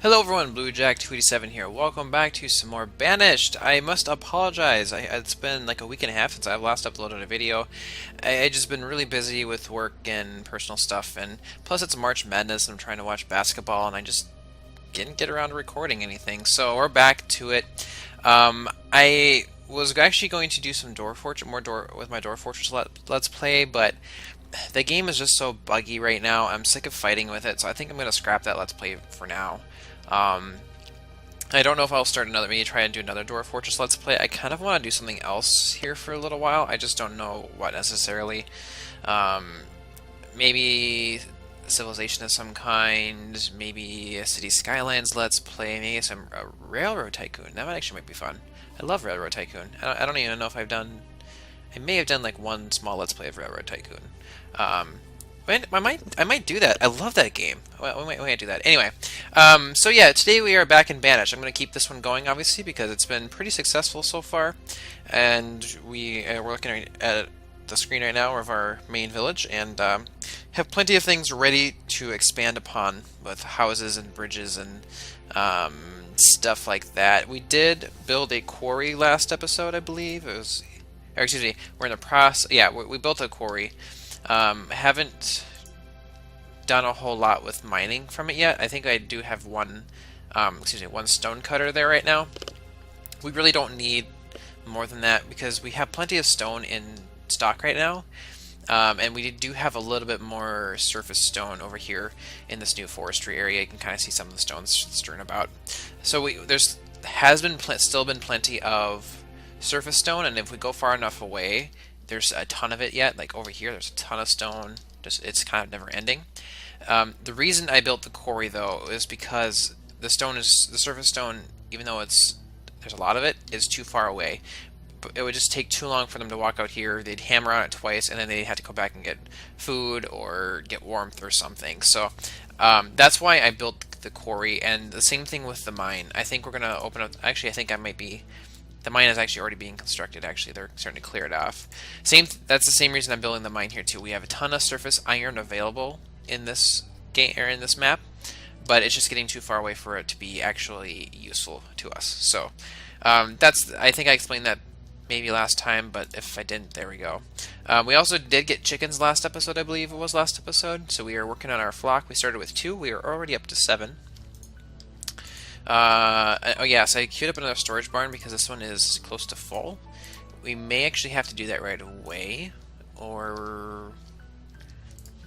Hello everyone, BlueJack287 here. Welcome back to some more Banished. I must apologize. It's been like a week and a half since I've last uploaded a video. I just been really busy with work and personal stuff, and plus it's March Madness and I'm trying to watch basketball and I just didn't get around to recording anything. So we're back to it. I was actually going to do some Door Fortress, with my Door Fortress Let's Play, but the game is just so buggy right now. I'm sick of fighting with it, so I think I'm going to scrap that Let's Play for now. Um, I don't know if I'll start maybe try and do another Dwarf Fortress Let's Play. I kind of want to do something else here for a little while. I just don't know what necessarily. Maybe Civilization of some kind, maybe a City Skylines Let's Play, maybe some Railroad Tycoon. That might be fun. I love Railroad Tycoon. I don't even know if I may have done like one small Let's Play of Railroad Tycoon. I might do that. I love that game. Well, we might do that. Anyway, so yeah, today we are back in Banished. I'm going to keep this one going, obviously, because it's been pretty successful so far. And we're looking at the screen right now of our main village, and have plenty of things ready to expand upon with houses and bridges and stuff like that. We did build a quarry last episode, I believe. It was, or excuse me, we're in the process. Yeah, we built a quarry. Haven't done a whole lot with mining from it yet. I think I do have one stone cutter there right now. We really don't need more than that because we have plenty of stone in stock right now. And we do have a little bit more surface stone over here in this new forestry area. You can kind of see some of the stones strewn about. So still been plenty of surface stone, and if we go far enough away, there's a ton of it yet. Like over here, there's a ton of stone. It's kind of never ending. The reason I built the quarry though is because the surface stone, even though there's a lot of it, is too far away. But it would just take too long for them to walk out here. They'd hammer on it twice, and then they'd have to go back and get food or get warmth or something. So that's why I built the quarry. And the same thing with the mine. I think we're gonna open up. Actually, I think I might be. The mine is actually already being constructed. Actually, they're starting to clear it off. That's the same reason I'm building the mine here too. We have a ton of surface iron available in this game or in this map, but it's just getting too far away for it to be actually useful to us. So I think I explained that maybe last time, but if I didn't, there we go. We also did get chickens last episode. I believe it was last episode. So we are working on our flock. We started with 2. We are already up to 7. Oh yeah, so I queued up another storage barn because this one is close to full. We may actually have to do that right away, or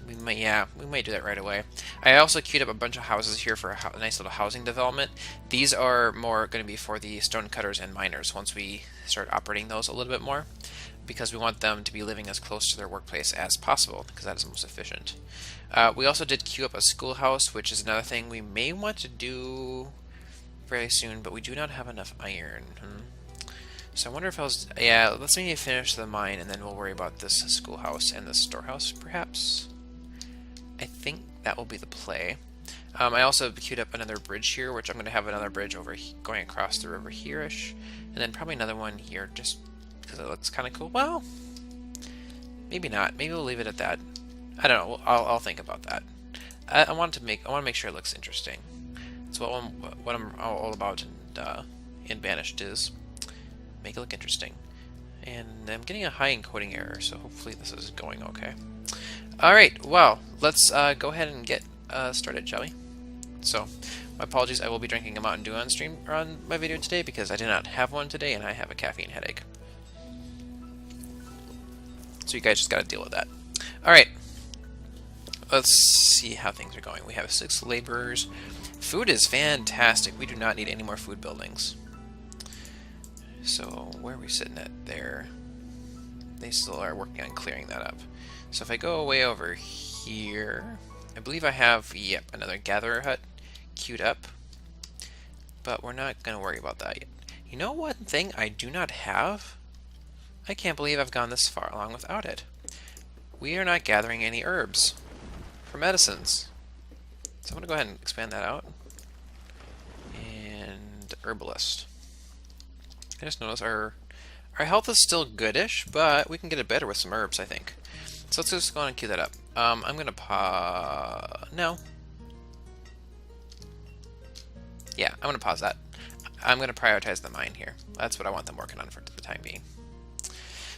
we might do that right away. I also queued up a bunch of houses here for a nice little housing development. These are more going to be for the stone cutters and miners once we start operating those a little bit more, because we want them to be living as close to their workplace as possible, because that is most efficient. We also did queue up a schoolhouse, which is another thing we may want to do very soon, but we do not have enough iron. So I wonder if let's maybe finish the mine and then we'll worry about this schoolhouse and this storehouse, perhaps. I think that will be the play. I also queued up another bridge here, which I'm going to have another bridge going across the river here-ish, and then probably another one here just because it looks kind of cool. Well, maybe not. Maybe we'll leave it at that. I don't know. I'll think about that. I want to make sure it looks interesting. So what I'm all about in Banished is make it look interesting. And I'm getting a high encoding error, so hopefully this is going okay. Alright, well, let's go ahead and get started, shall we? So, my apologies, I will be drinking a Mountain Dew on stream or on my video today because I did not have one today and I have a caffeine headache. So you guys just gotta deal with that. Alright, let's see how things are going. We have 6 laborers. Food is fantastic. We do not need any more food buildings. So where are we sitting at there? They still are working on clearing that up. So if I go way over here, I believe I have, yep, another gatherer hut queued up. But we're not going to worry about that yet. You know one thing I do not have? I can't believe I've gone this far along without it. We are not gathering any herbs for medicines. So I'm going to go ahead and expand that out. And herbalist. I just noticed our health is still goodish, but we can get it better with some herbs, I think. So let's just go on and queue that up. I'm going to no. Yeah, I'm going to pause that. I'm going to prioritize the mine here. That's what I want them working on for the time being.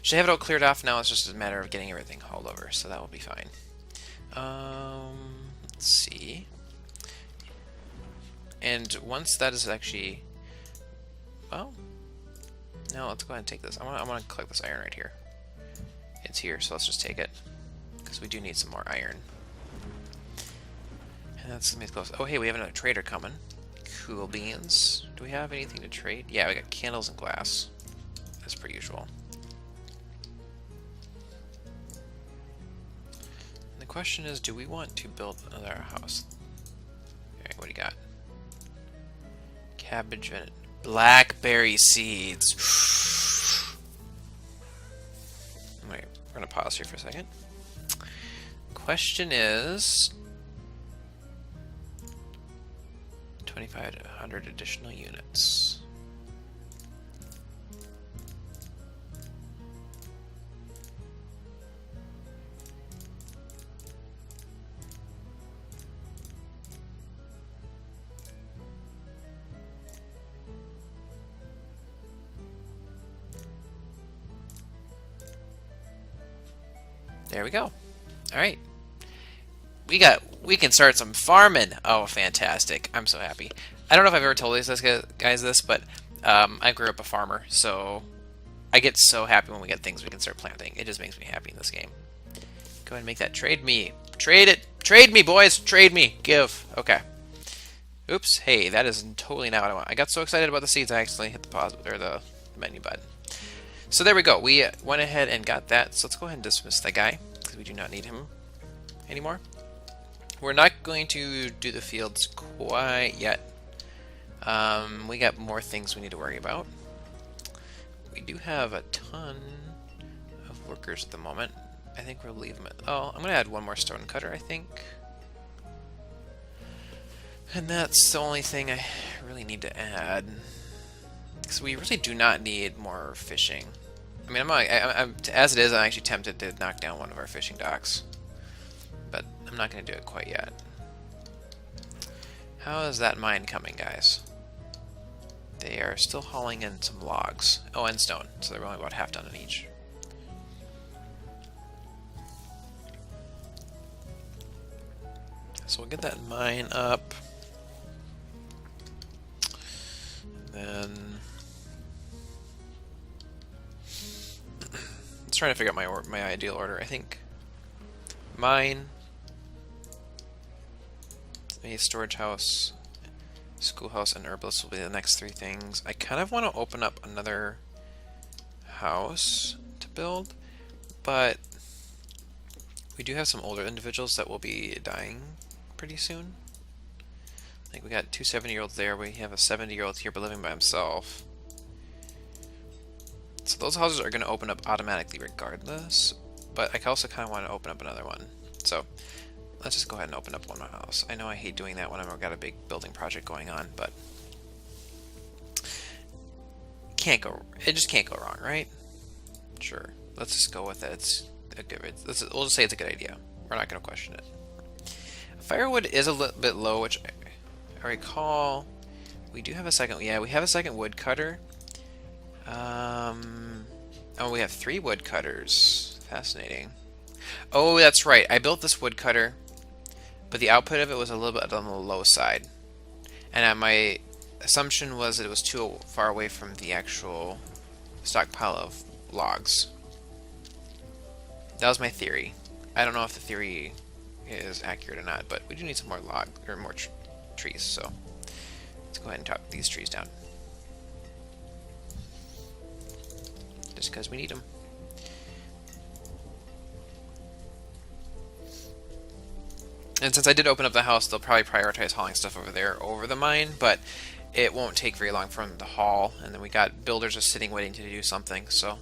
Should have it all cleared off now. It's just a matter of getting everything hauled over, so that will be fine. Let's see. And once that is actually... Well, no, let's go ahead and take this. I want to collect this iron right here. It's here, so let's just take it. Because we do need some more iron. And that's going to be close. Oh, hey, we have another trader coming. Cool beans. Do we have anything to trade? Yeah, we got candles and glass. As per usual. And the question is, do we want to build another house? Alright, what do you got? Cabbage and blackberry seeds. Wait, we're going to pause here for a second. Question is... 2,500 additional units. There we go. All right. We can start some farming. Oh, fantastic. I'm so happy. I don't know if I've ever told this guys this, but I grew up a farmer, so I get so happy when we get things we can start planting. It just makes me happy in this game. Go ahead and make that trade me. Trade it. Trade me, boys. Trade me. Give. Okay. Oops. Hey, that is totally not what I want. I got so excited about the seeds, I accidentally hit the pause or the menu button. So there we go. We went ahead and got that. So let's go ahead and dismiss that guy because we do not need him anymore. We're not going to do the fields quite yet. We got more things we need to worry about. We do have a ton of workers at the moment. I think we'll leave them at... Oh, I'm going to add one more stone cutter, I think. And that's the only thing I really need to add. Because we really do not need more fishing. I mean, as it is, I'm actually tempted to knock down one of our fishing docks. But I'm not going to do it quite yet. How is that mine coming, guys? They are still hauling in some logs. Oh, and stone. So they're only about half done in each. So we'll get that mine up. Then... Let's try to figure out my ideal order. I think mine, a storage house, schoolhouse, and herbalist will be the next three things. I kind of want to open up another house to build, but we do have some older individuals that will be dying pretty soon. I think we got two 70-year-olds there. We have a 70-year-old here but living by himself. So those houses are going to open up automatically regardless, but I also kind of want to open up another one. So let's just go ahead and open up one house. I know I hate doing that when I've got a big building project going on, but it just can't go wrong, right? Sure. Let's just go with it. We'll just say it's a good idea. We're not going to question it. Firewood is a little bit low, which I recall we do have a second. Yeah, we have a second woodcutter. Oh, we have 3 woodcutters. Fascinating. Oh, that's right. I built this woodcutter, but the output of it was a little bit on the low side. And my assumption was that it was too far away from the actual stockpile of logs. That was my theory. I don't know if the theory is accurate or not, but we do need some more trees, so let's go ahead and chop these trees down. Just because we need them. And since I did open up the house, they'll probably prioritize hauling stuff over there over the mine, but it won't take very long for them to haul. And then we got builders just sitting waiting to do something, so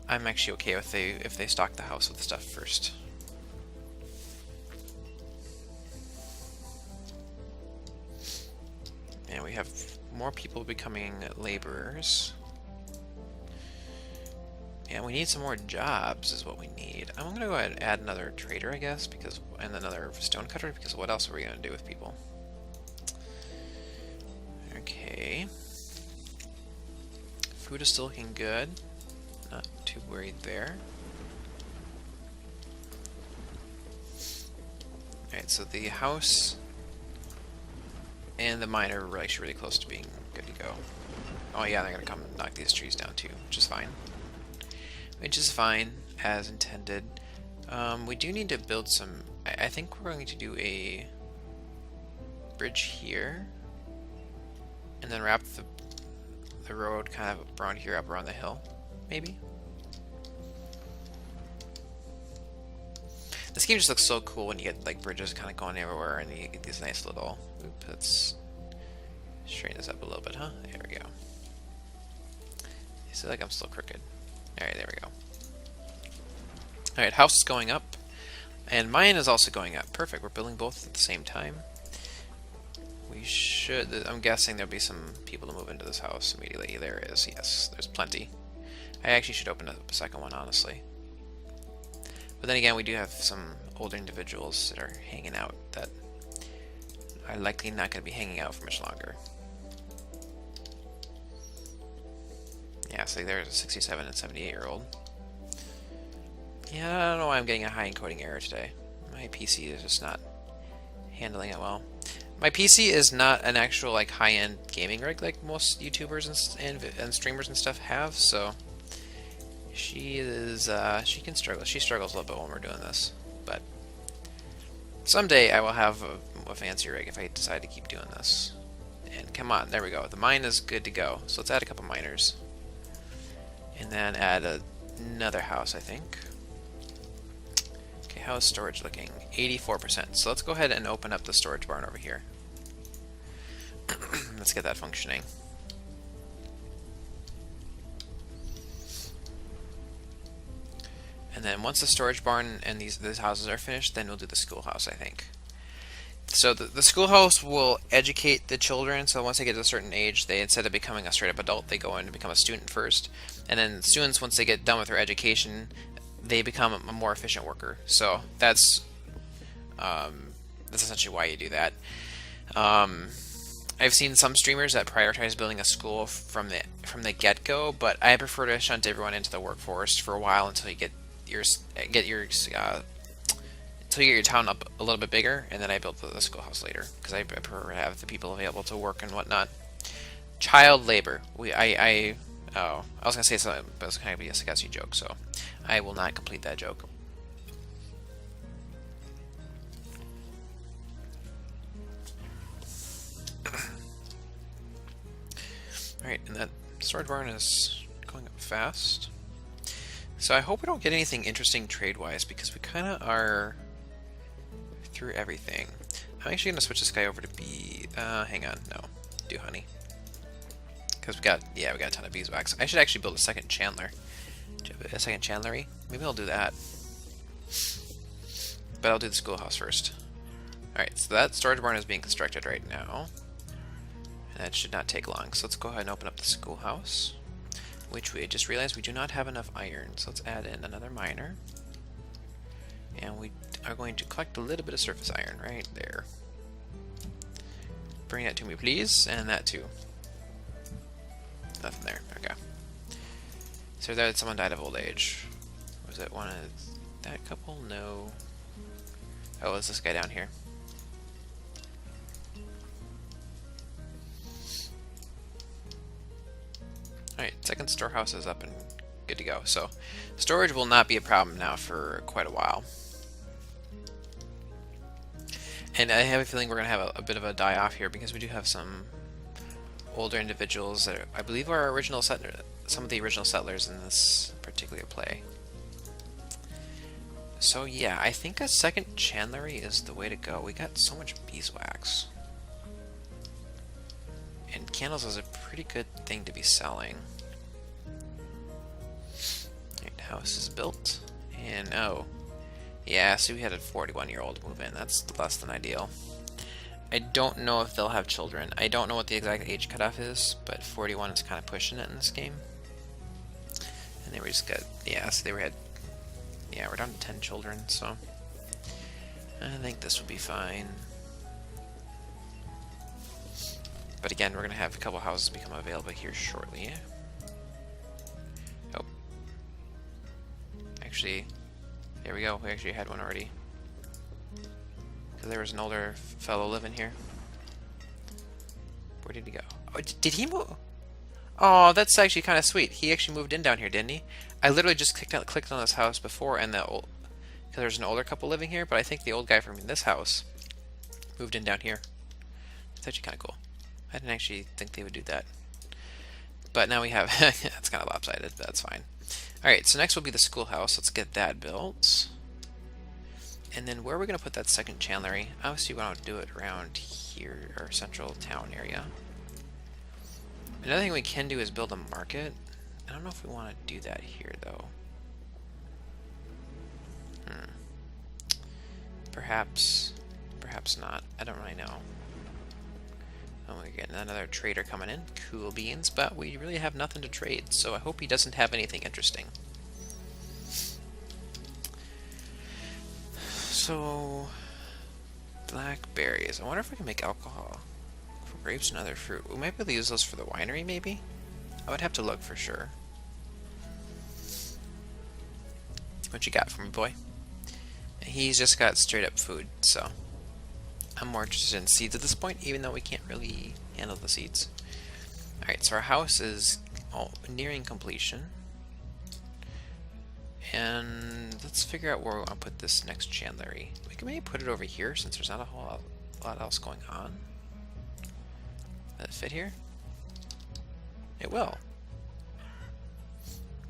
I'm actually okay with if they stock the house with stuff first. And we have more people becoming laborers. Yeah, we need some more jobs is what we need. I'm going to go ahead and add another trader, I guess, and another stonecutter, because what else are we going to do with people? Food is still looking good. Not too worried there. Alright, so the house and the mine are actually really close to being good to go. Oh yeah, they're gonna come and knock these trees down too, which is fine. Which is fine, as intended. We do need to build some... I think we're going to do a bridge here, and then wrap the road kind of around here, up around the hill, maybe? This game just looks so cool when you get like bridges kind of going everywhere, and you get these nice little... Oop, let's straighten this up a little bit, huh? There we go. I feel like I'm still crooked. Alright, there we go. Alright, house is going up, and mine is also going up. Perfect, we're building both at the same time. We should... I'm guessing there'll be some people to move into this house immediately. There is, yes, there's plenty. I actually should open up a second one, honestly. But then again, we do have some older individuals that are hanging out that are likely not going to be hanging out for much longer. Yeah, so there's a 67 and 78-year-old. Yeah, I don't know why I'm getting a high encoding error today. My PC is just not handling it well. My PC is not an actual like high-end gaming rig like most YouTubers and streamers and stuff have, so she can struggle. She struggles a little bit when we're doing this, but someday I will have a fancy rig if I decide to keep doing this. And come on, there we go. The mine is good to go. So let's add a couple miners. And then add another house, I think. Okay, how is storage looking? 84%. So let's go ahead and open up the storage barn over here. Let's get that functioning. And then once the storage barn and these houses are finished, then we'll do the schoolhouse, I think. So the schoolhouse will educate the children, so once they get to a certain age, they, instead of becoming a straight-up adult, they go in and become a student first. And then students, once they get done with their education, they become a more efficient worker. So that's essentially why you do that. I've seen some streamers that prioritize building a school from the get-go, but I prefer to shunt everyone into the workforce for a while until you get your town up a little bit bigger, and then I build the schoolhouse later because I prefer to have the people available to work and whatnot. Child labor. I was gonna say something, but it was kind of a sarcastic joke, so I will not complete that joke. Alright, and that storage barn is going up fast. So I hope we don't get anything interesting trade-wise, because we kind of are through everything. I'm actually going to switch this guy over to bee... hang on, no. Do honey. Because we got a ton of beeswax. I should actually build a second chandler. A second chandlery? Maybe I'll do that. But I'll do the schoolhouse first. Alright, so that storage barn is being constructed right now. And that should not take long. So let's go ahead and open up the schoolhouse, which we just realized we do not have enough iron. So let's add in another miner. And we are going to collect a little bit of surface iron right there. Bring that to me, please. And that too. Nothing there. Okay. So that someone died of old age. Was it one of that couple? No. Oh, it's this guy down here. Alright, second storehouse is up and good to go. So storage will not be a problem now for quite a while. And I have a feeling we're going to have a bit of a die-off here because we do have some older individuals that I believe are original settlers, some of the original settlers in this particular play. So yeah, I think a second chandlery is the way to go. We got so much beeswax. And candles is a pretty good thing to be selling. Right, house is built. And oh, yeah, so we had a 41-year-old move in. That's less than ideal. I don't know if they'll have children. I don't know what the exact age cutoff is, but 41 is kind of pushing it in this game. And they were just got, yeah, so they were we're down to 10 children, so I think this will be fine. But again, we're going to have a couple houses become available here shortly. actually... There we go. We actually had one already. Because there was an older fellow living here. Where did he go? Oh, did he move? Oh, that's actually kind of sweet. He actually moved in down here, didn't he? I literally just clicked on this house before, and because there's an older couple living here, but I think the old guy from this house moved in down here. It's actually kind of cool. I didn't actually think they would do that. But now we have... That's kind of lopsided, but that's fine. Alright, so next will be the schoolhouse. Let's get that built. And then where are we going to put that second chandlery? Obviously we want to do it around here, our central town area. Another thing we can do is build a market. I don't know if we want to do that here, though. Perhaps not. I don't really know. Oh, we're getting another trader coming in. Cool beans, but we really have nothing to trade, so I hope he doesn't have anything interesting. So, blackberries. I wonder if we can make alcohol for grapes and other fruit. We might be able to use those for the winery, maybe? I would have to look for sure. What you got for me, boy? He's just got straight up food, so I'm more interested in seeds at this point, even though we can't really handle the seeds. Alright, so our house is nearing completion. And let's figure out where we want to put this next chandlery. We can maybe put it over here since there's not a whole lot else going on. Does it fit here? It will.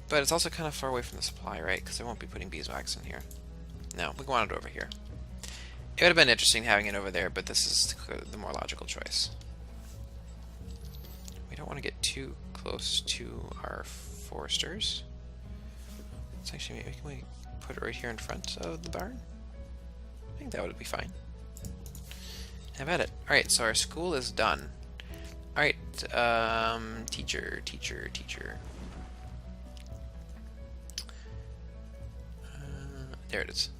But it's also kind of far away from the supply, right? Because I won't be putting beeswax in here. No, we want it over here. It would have been interesting having it over there, but this is the more logical choice. We don't want to get too close to our foresters. Let's actually, maybe can we put it right here in front of the barn? I think that would be fine. Have at it. Alright, so our school is done. Alright, teacher. There it is.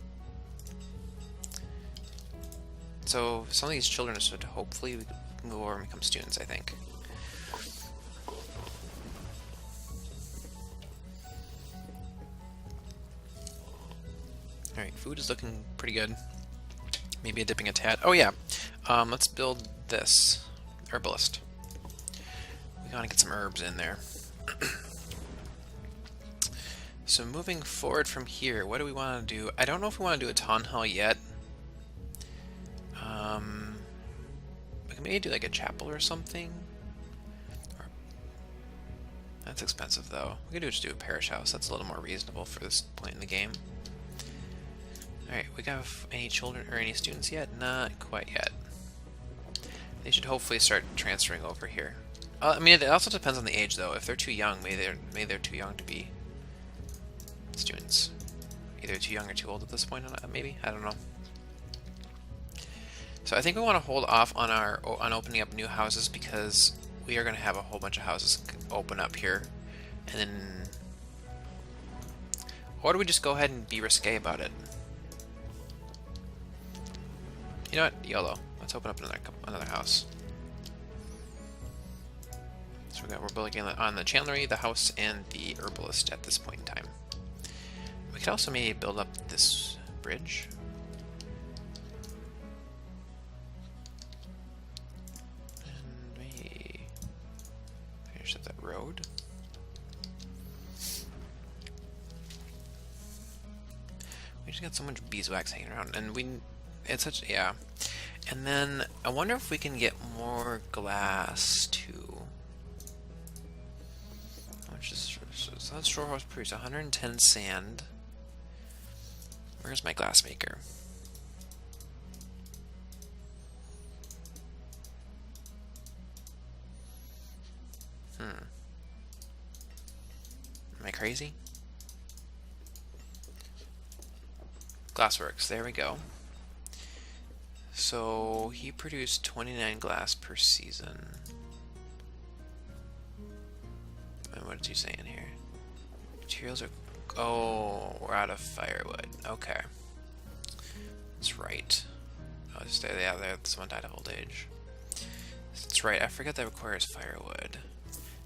So some of these children should hopefully move over and become students, I think. Alright, food is looking pretty good. Maybe dipping a tad. Oh yeah, let's build this herbalist. We gotta get some herbs in there. So moving forward from here, what do we want to do? I don't know if we want to do a town hall yet. We can maybe do like a chapel or something. That's expensive though. We could just do a parish house. That's a little more reasonable for this point in the game. Alright, we got any children or any students yet? Not quite yet. They should hopefully start transferring over here. I mean, it also depends on the age though. If they're too young, maybe they're too young to be students. Either too young or too old at this point, maybe? I don't know. So I think we want to hold off on opening up new houses because we are going to have a whole bunch of houses open up here. And then... Or do we just go ahead and be risque about it? You know what? YOLO. Let's open up another house. So we're building on the chandlery, the house, and the herbalist at this point in time. We could also maybe build up this bridge. And maybe finish up that road. We just got so much beeswax hanging around, and it's such, yeah. And then I wonder if we can get more glass too. How much is so that straw house produce 110 sand. Where's my glass maker? Am I crazy? Glassworks, there we go. So he produced 29 glass per season. And what is he saying here? Materials are... Oh, we're out of firewood. Okay. That's right. Oh, just yeah, someone died of old age. That's right, I forgot that requires firewood.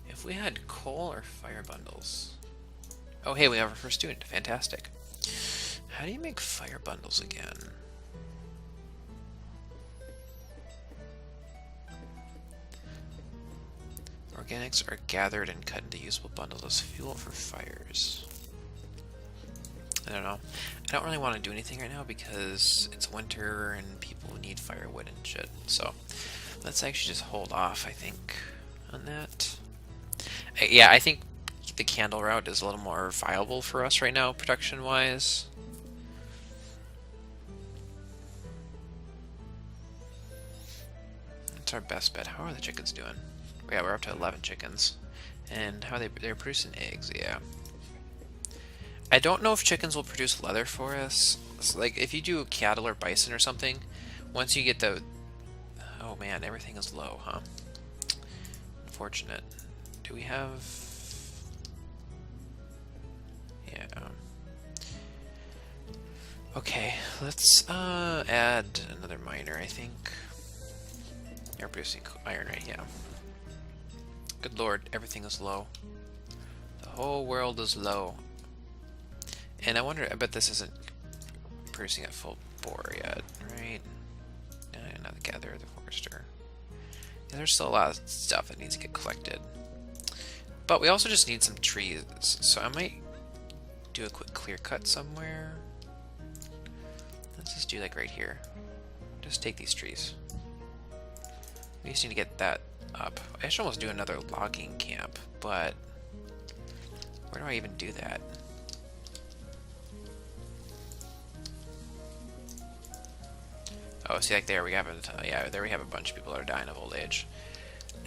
If we had coal or fire bundles... Oh, hey, we have our first student. Fantastic. How do you make fire bundles again? Organics are gathered and cut into usable bundles as fuel for fires. I don't know. I don't really want to do anything right now because it's winter and people need firewood and shit. So let's actually just hold off, I think, on that. Yeah, I think the candle route is a little more viable for us right now, production-wise. That's our best bet. How are the chickens doing? Yeah, we're up to 11 chickens. And how are they're producing eggs, yeah. I don't know if chickens will produce leather for us. So, like, if you do cattle or bison or something, once you get the... Oh man, everything is low, huh? Unfortunate. Do we have... Yeah. Okay, let's add another miner, I think. You're producing iron, right? Yeah. Good lord, everything is low. The whole world is low. And I wonder, I bet this isn't producing at full bore yet, right? Not the gatherer, the forester. Yeah, there's still a lot of stuff that needs to get collected. But we also just need some trees, so I might do a quick clear cut somewhere. Let's just do like right here. Just take these trees. We just need to get that up. I should almost do another logging camp, but where do I even do that? Oh, see, like there we have a yeah, there we have a bunch of people that are dying of old age.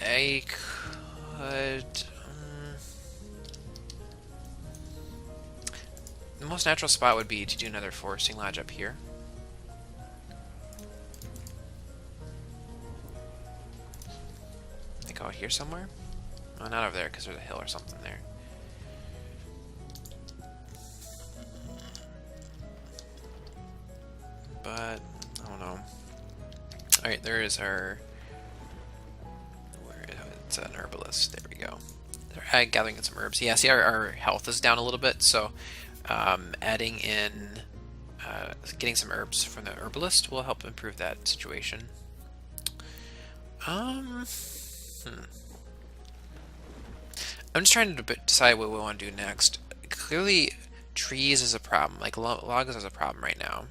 I could. The most natural spot would be to do another foresting lodge up here. Like out here somewhere? Oh, not over there because there's a hill or something there. But I don't know. All right, there is our. Where it's an herbalist. There we go. Gathering in some herbs. Yeah, see, our health is down a little bit, so adding in, getting some herbs from the herbalist will help improve that situation. I'm just trying to decide what we want to do next. Clearly, trees is a problem. Like logs is a problem right now.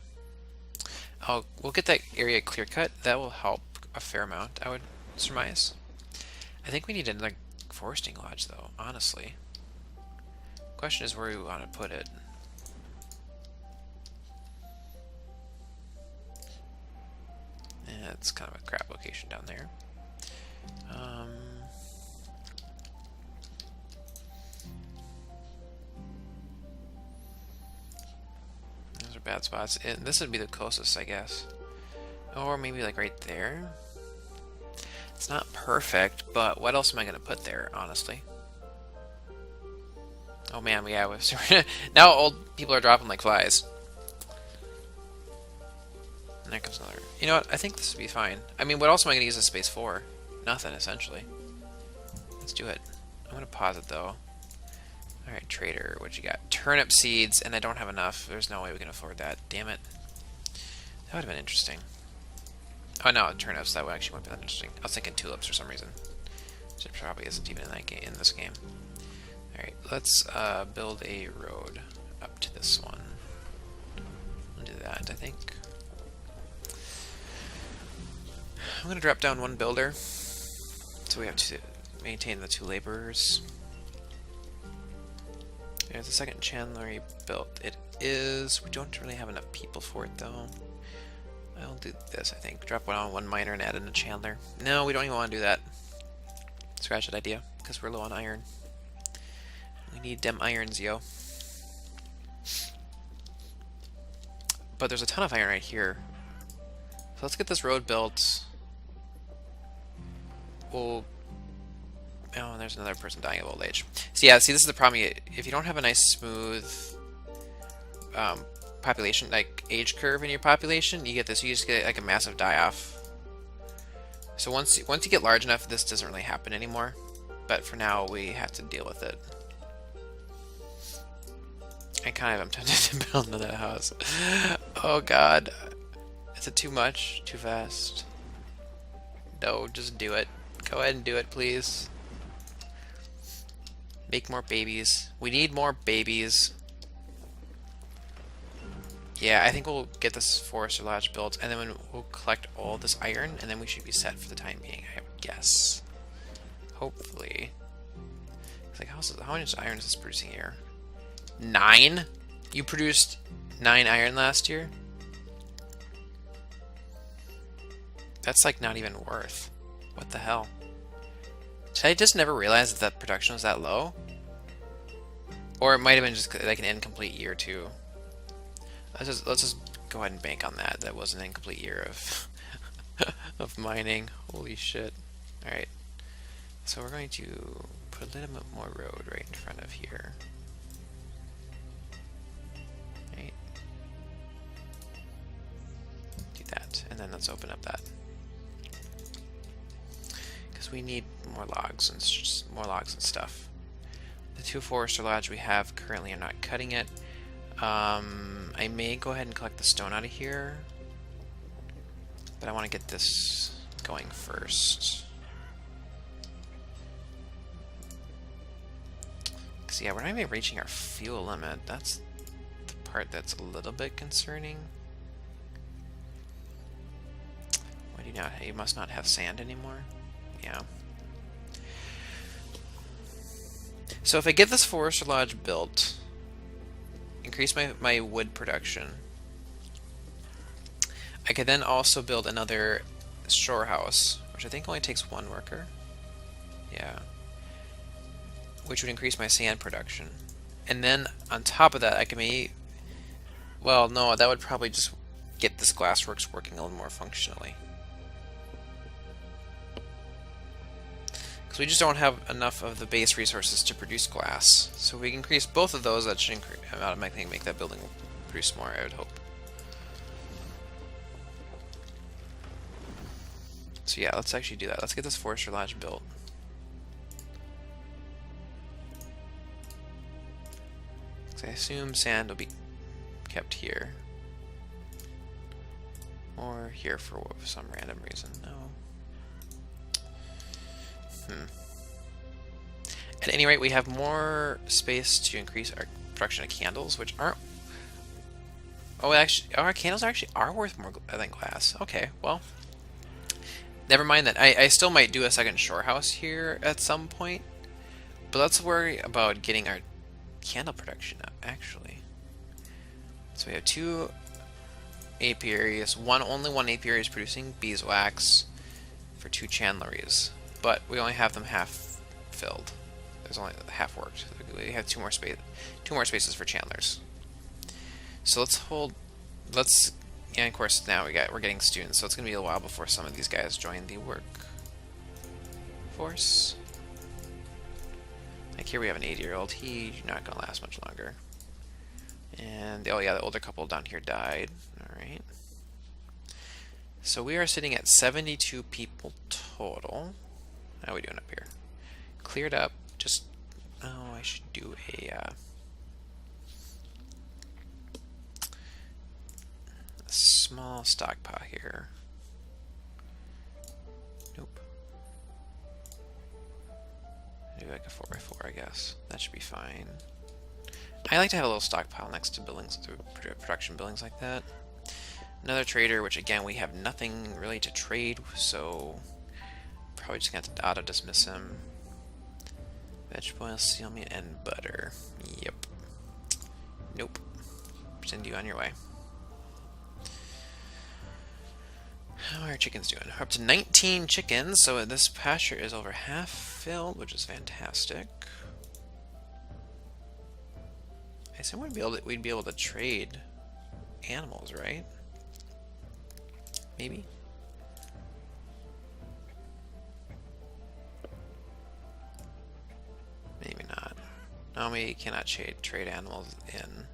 We'll get that area clear cut. That will help a fair amount, I would surmise. I think we need another foresting lodge, though. Honestly, question is where we want to put it. Yeah, it's kind of a crap location down there. Those are bad spots. And this would be the closest, I guess. Or maybe like right there. It's not perfect, but what else am I going to put there, honestly? Oh man, yeah, now old people are dropping like flies. And there comes another. You know what? I think this would be fine. I mean, what else am I going to use this space for? Nothing, essentially. Let's do it. I'm going to pause it, though. Alright, trader, what you got? Turnip seeds, and I don't have enough. There's no way we can afford that. Damn it. That would have been interesting. Oh, no, turnips. That actually wouldn't be that interesting. I was thinking tulips for some reason. Which probably isn't even in, that game, in this game. Alright, let's build a road up to this one. I'll do that, I think. I'm going to drop down one builder. So we have to maintain the 2 laborers. There's a second chandlery built. It is. We don't really have enough people for it, though. I'll do this, I think. Drop one miner and add in a chandler. No, we don't even want to do that. Scratch that idea, because we're low on iron. We need dem irons, yo. But there's a ton of iron right here. So let's get this road built. We'll... Oh, and there's another person dying of old age. So yeah, see, this is the problem. If you don't have a nice, smooth population, like age curve in your population, you get this. You just get like a massive die-off. So once you get large enough, this doesn't really happen anymore. But for now, we have to deal with it. I kind of am tempted to build another house. Oh god. Is it too much? Too fast? No, just do it. Go ahead and do it, please. Make more babies. We need more babies. Yeah, I think we'll get this forester lodge built, and then we'll collect all this iron, and then we should be set for the time being, I would guess. Hopefully. It's like, how much iron is this producing here? 9? You produced 9 iron last year? That's like not even worth. What the hell? Did I just never realize that production was that low? Or it might have been just like an incomplete year too. Let's just go ahead and bank on that. That was an incomplete year of of mining. Holy shit. Alright. So we're going to put a little bit more road right in front of here. Right. Do that. And then let's open up that. Because we need more logs and stuff. The 2 forester lodge we have currently are not cutting it. I may go ahead and collect the stone out of here, but I want to get this going first. Because yeah, we're not even reaching our fuel limit. That's the part that's a little bit concerning. Why do you not? You must not have sand anymore. Yeah. So if I get this forester lodge built, increase my wood production, I could then also build another shore house, which I think only takes 1 worker. Yeah. Which would increase my sand production. And then on top of that, I can maybe... Well, no, that would probably just get this glassworks working a little more functionally. Because we just don't have enough of the base resources to produce glass. So if we can increase both of those, that should automatically make that building produce more, I would hope. So yeah, let's actually do that. Let's get this forester lodge built. So I assume sand will be kept here. Or here for some random reason. No. At any rate, we have more space to increase our production of candles, which aren't... Oh, actually, our candles actually are worth more than glass. Okay, well, never mind that. I still might do a second shore house here at some point, but let's worry about getting our candle production up, actually. So we have 2 apiaries. Only one apiary is producing beeswax for 2 chandleries, but we only have them half filled. There's only half worked. We have 2 more spaces for chandlers. So and of course now we're getting students, so it's gonna be a while before some of these guys join the workforce. Like here we have an 80-year-old. He's not gonna last much longer. And oh yeah, the older couple down here died. All right. So we are sitting at 72 people total. How are we doing up here? Cleared up. Just I should do a small stockpile here. Nope. Do like a 4x4, I guess. That should be fine. I like to have a little stockpile next to buildings, production buildings like that. Another trader, which again we have nothing really to trade, so probably just gonna have to auto-dismiss him. Vegetable oil, seal meat, and butter. Yep. Nope. Send you on your way. How are our chickens doing? We're up to 19 chickens, so this pasture is over half filled, which is fantastic. I assume we'd be able to trade animals, right? Maybe. Maybe not. No, we cannot trade animals in.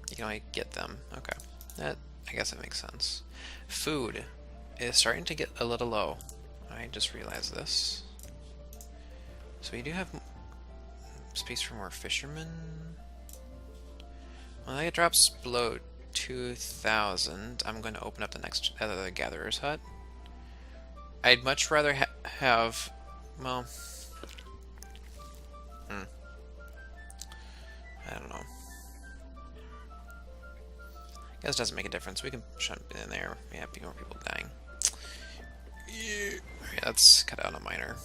You can only get them. Okay. I guess that makes sense. Food is starting to get a little low. I just realized this. So we do have space for more fishermen. When it drops below 2,000, I'm going to open up the next gatherer's hut. I'd much rather have, well, I don't know. I guess it doesn't make a difference. We can jump in there. Yeah, more people dying. Yeah, let's cut out a miner.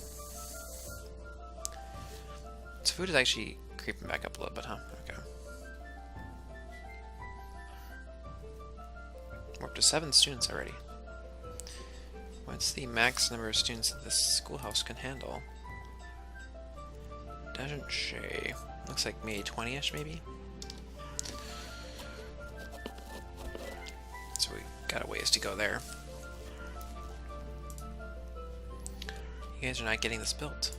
So food is actually creeping back up a little bit, huh? Okay. We're up to 7 students already. What's the max number of students that this schoolhouse can handle? Doesn't say. Looks like maybe 20-ish, maybe? So we got a ways to go there. You guys are not getting this built.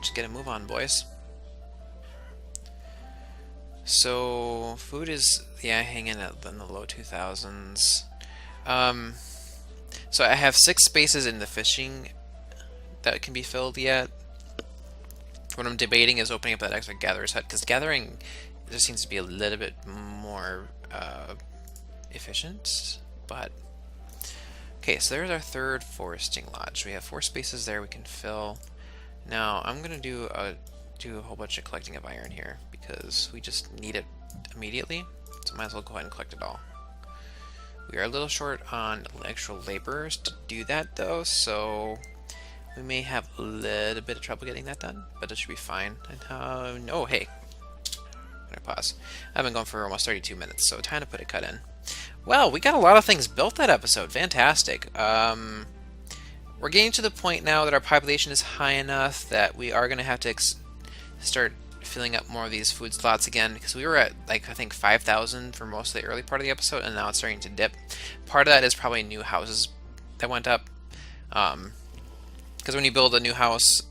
Just get a move on, boys. So food is, yeah, hanging at in the low 2,000s. So I have 6 spaces in the fishing that can be filled yet. What I'm debating is opening up that extra gatherer's hut, because gathering just seems to be a little bit more efficient. But okay, so there's our 3rd foresting lodge. We have 4 spaces there we can fill. Now I'm gonna do a whole bunch of collecting of iron here because we just need it immediately. So might as well go ahead and collect it all. We are a little short on actual laborers to do that though, so we may have a little bit of trouble getting that done, but it should be fine. And oh hey, I'm gonna pause. I've been going for almost 32 minutes, so time to put a cut in. Well, we got a lot of things built that episode. Fantastic. We're getting to the point now that our population is high enough that we are going to have to start filling up more of these food slots again, because we were at, like, I think 5,000 for most of the early part of the episode, and now it's starting to dip. Part of that is probably new houses that went up, because when you build a new house,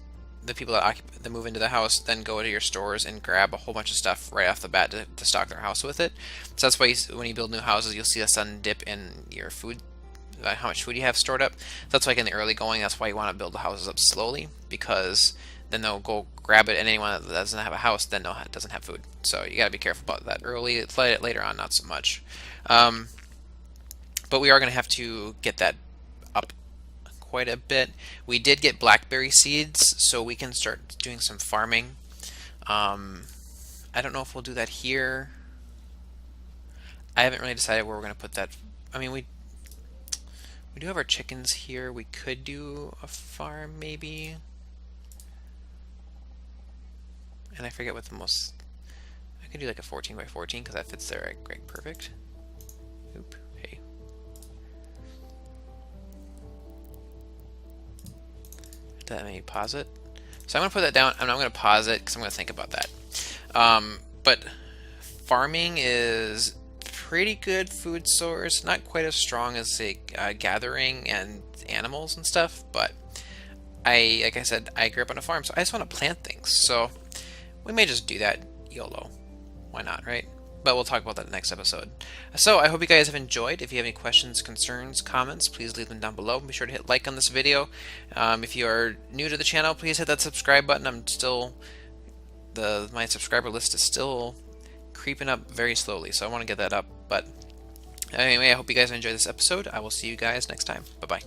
the people that move into the house then go to your stores and grab a whole bunch of stuff right off the bat to stock their house with it. So that's why when you build new houses, you'll see a sudden dip in your food, how much food you have stored up. That's like in the early going, that's why you want to build the houses up slowly, because then they'll go grab it, and anyone that doesn't have a house then doesn't have food. So you got to be careful about that early. Later on, not so much. But we are going to have to get that up quite a bit. We did get blackberry seeds, so we can start doing some farming. I don't know if we'll do that here. I haven't really decided where we're going to put that. I mean, we do have our chickens here. We could do a farm maybe. And I forget what the most... I could do like a 14 by 14 because that fits there right perfect. Oop, hey. Let me pause it. So I'm going to put that down, and I'm going to pause it because I'm going to think about that. But farming is pretty good food source. Not quite as strong as, say, gathering and animals and stuff, but like I said, I grew up on a farm, so I just want to plant things. So we may just do that YOLO. Why not, right? But we'll talk about that in the next episode. So I hope you guys have enjoyed. If you have any questions, concerns, comments, please leave them down below. Be sure to hit like on this video. If you are new to the channel, please hit that subscribe button. I'm still... my subscriber list is still creeping up very slowly, so I want to get that up. But anyway, I hope you guys enjoyed this episode. I will see you guys next time. Bye-bye.